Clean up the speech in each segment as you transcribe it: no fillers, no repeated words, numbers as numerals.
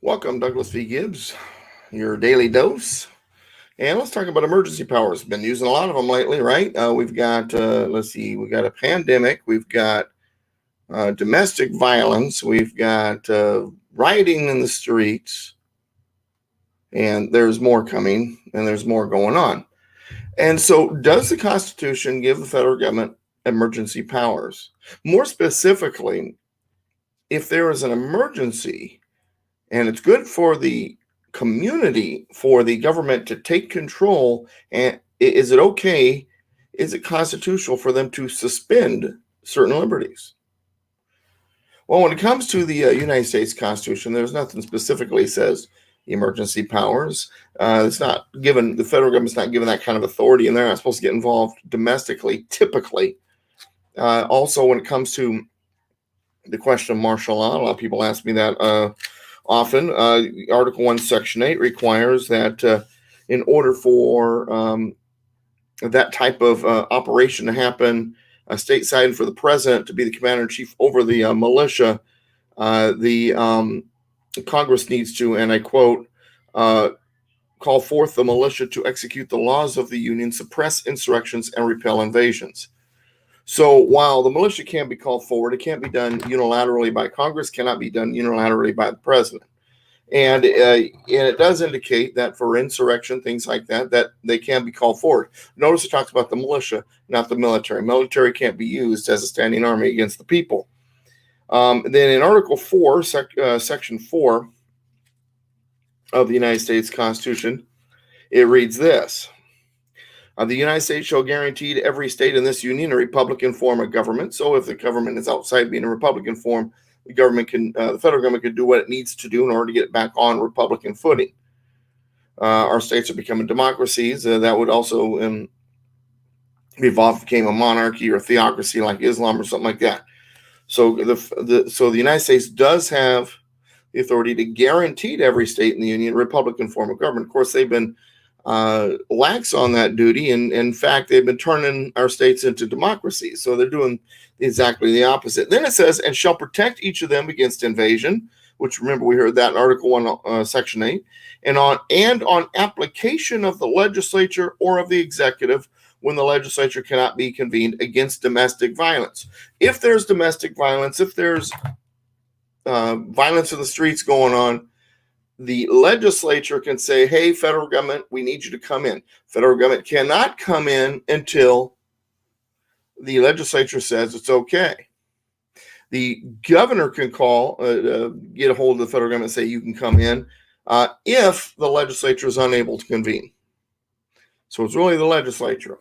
Welcome, Douglas V. Gibbs, your daily dose. And let's talk about emergency powers. Been using a lot of them lately, right? We've got, we got a pandemic. We've got domestic violence. We've got rioting in the streets. And there's more coming, and there's more going on. And so, does the Constitution give the federal government emergency powers? More specifically, if there is an emergency, and it's good for the community, for the government to take control, and is it okay, is it constitutional for them to suspend certain liberties? Well, when it comes to the United States Constitution, there's nothing specifically says emergency powers. It's not given, the federal government's not given that kind of authority, and they're not supposed to get involved domestically, typically. Also, when it comes to the question of martial law, a lot of people ask me that often. Article 1, Section 8 requires that in order for that type of operation to happen stateside, for the president to be the commander-in-chief over the militia, the Congress needs to, and I quote, call forth the militia to execute the laws of the Union, suppress insurrections, and repel invasions. So while the militia can be called forward, it can't be done unilaterally by Congress, cannot be done unilaterally by the president. And it does indicate that for insurrection, things like that, that they can be called forward. Notice it talks about the militia, not the military. Military can't be used as a standing army against the people. Then in Article 4, Section 4 of the United States Constitution, it reads this. The United States shall guarantee to every state in this union a Republican form of government. So if the government is outside being a Republican form, the federal government can do what it needs to do in order to get it back on Republican footing. Our states are becoming democracies. That would also be evolved, became a monarchy or a theocracy like Islam or something like that. So the United States does have the authority to guarantee to every state in the union a Republican form of government. Of course, they've been lax on that duty, and in fact, they've been turning our states into democracies. So they're doing exactly the opposite. Then it says, and shall protect each of them against invasion, which, remember, we heard that in Article 1, Section 8, and on application of the legislature or of the executive when the legislature cannot be convened against domestic violence. If there's domestic violence, if there's violence in the streets going on, the legislature can say, hey, federal government, we need you to come in. Federal government cannot come in until the legislature says it's okay. The governor can call, get a hold of the federal government and say you can come in if the legislature is unable to convene. So it's really the legislature.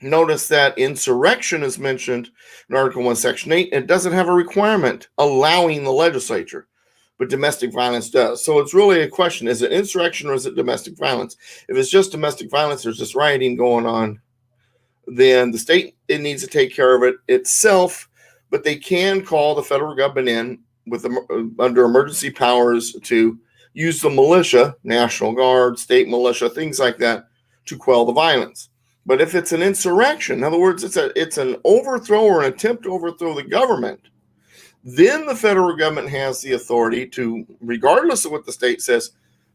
Notice that insurrection is mentioned in Article 1, Section 8. It doesn't have a requirement allowing the legislature, but domestic violence does. So it's really a question, is it insurrection or is it domestic violence? If it's just domestic violence, there's just rioting going on, then the state, it needs to take care of it itself, but they can call the federal government in with under emergency powers to use the militia, National Guard, state militia, things like that, to quell the violence. But if it's an insurrection, in other words, it's an overthrow or an attempt to overthrow the government, then the federal government has the authority to, regardless of what the state says,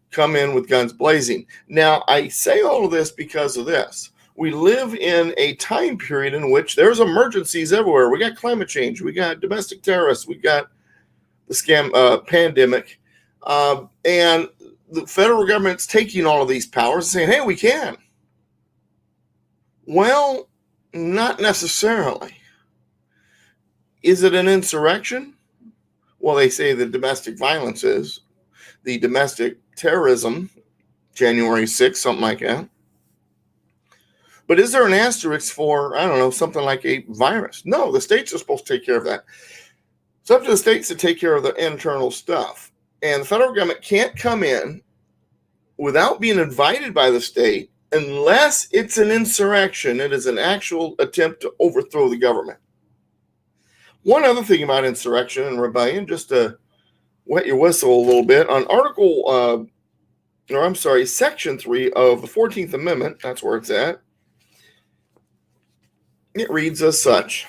come in with guns blazing. Now, I say all of this because of this. We live in a time period in which there's emergencies everywhere. We got climate change. We got domestic terrorists. We got the pandemic. And the federal government's taking all of these powers and saying, hey, we can. Well, not necessarily. Is it an insurrection? Well, they say the domestic violence is. The domestic terrorism, January 6th, something like that. But is there an asterisk for, I don't know, something like a virus? No, the states are supposed to take care of that. It's up to the states to take care of the internal stuff. And the federal government can't come in without being invited by the state unless it's an insurrection. It is an actual attempt to overthrow the government. One other thing about insurrection and rebellion, just to wet your whistle a little bit, on Section 3 of the 14th Amendment, that's where it's at, it reads as such.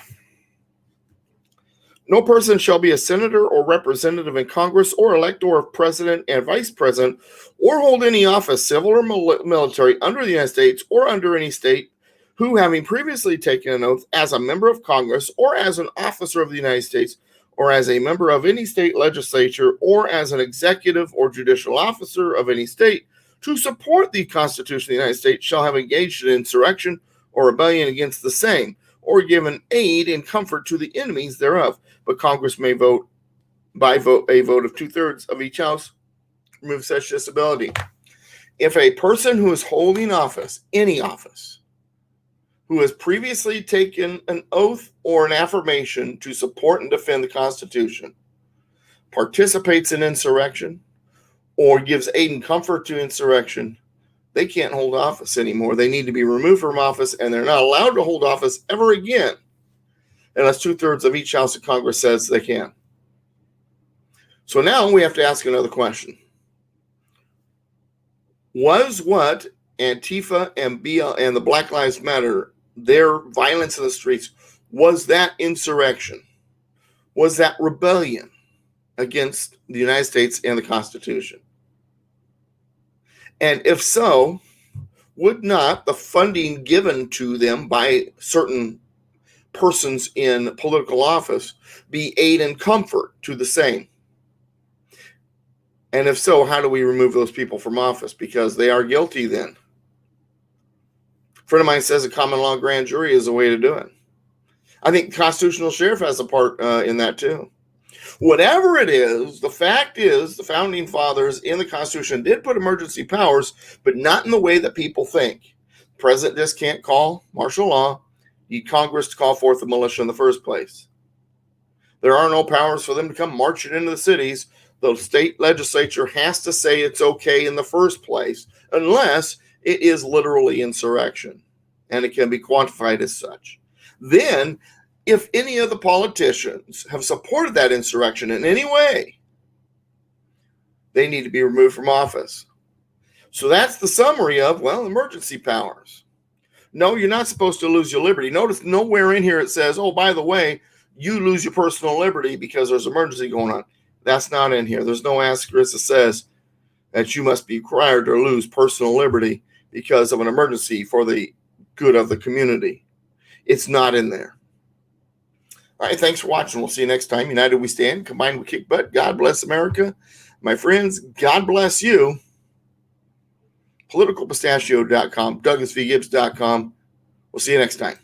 No person shall be a senator or representative in Congress or elector of president and vice president or hold any office, civil or military, under the United States or under any state who, having previously taken an oath as a member of Congress or as an officer of the United States or as a member of any state legislature or as an executive or judicial officer of any state to support the Constitution of the United States shall have engaged in insurrection or rebellion against the same or given aid and comfort to the enemies thereof. But Congress may vote by a vote of 2/3 of each house, remove such disability. If a person who is holding office, any office, who has previously taken an oath or an affirmation to support and defend the Constitution, participates in insurrection, or gives aid and comfort to insurrection, they can't hold office anymore. They need to be removed from office, and they're not allowed to hold office ever again unless 2/3 of each house of Congress says they can. So now we have to ask another question. Was what Antifa and the Black Lives Matter, their violence in the streets, was that insurrection? Was that rebellion against the United States and the Constitution? And if so, would not the funding given to them by certain persons in political office be aid and comfort to the same? And if so, how do we remove those people from office? Because they are guilty then. A friend of mine says a common law grand jury is a way to do it. I think the constitutional sheriff has a part in that too. Whatever it is, the fact is the founding fathers in the Constitution did put emergency powers, but not in the way that people think. The president just can't call martial law. You need Congress to call forth the militia in the first place. There are no powers for them to come marching into the cities. The state legislature has to say it's okay in the first place, unless it is literally insurrection, and it can be quantified as such. Then, if any of the politicians have supported that insurrection in any way, they need to be removed from office. So that's the summary of, well, emergency powers. No, you're not supposed to lose your liberty. Notice nowhere in here it says, oh, by the way, you lose your personal liberty because there's emergency going on. That's not in here. There's no asterisk that says that you must be required to lose personal liberty because of an emergency for the good of the community. It's not in there. All right, thanks for watching. We'll see you next time. United we stand, combined we kick butt. God bless America. My friends, God bless you. PoliticalPistachio.com, DouglasVGibbs.com. We'll see you next time.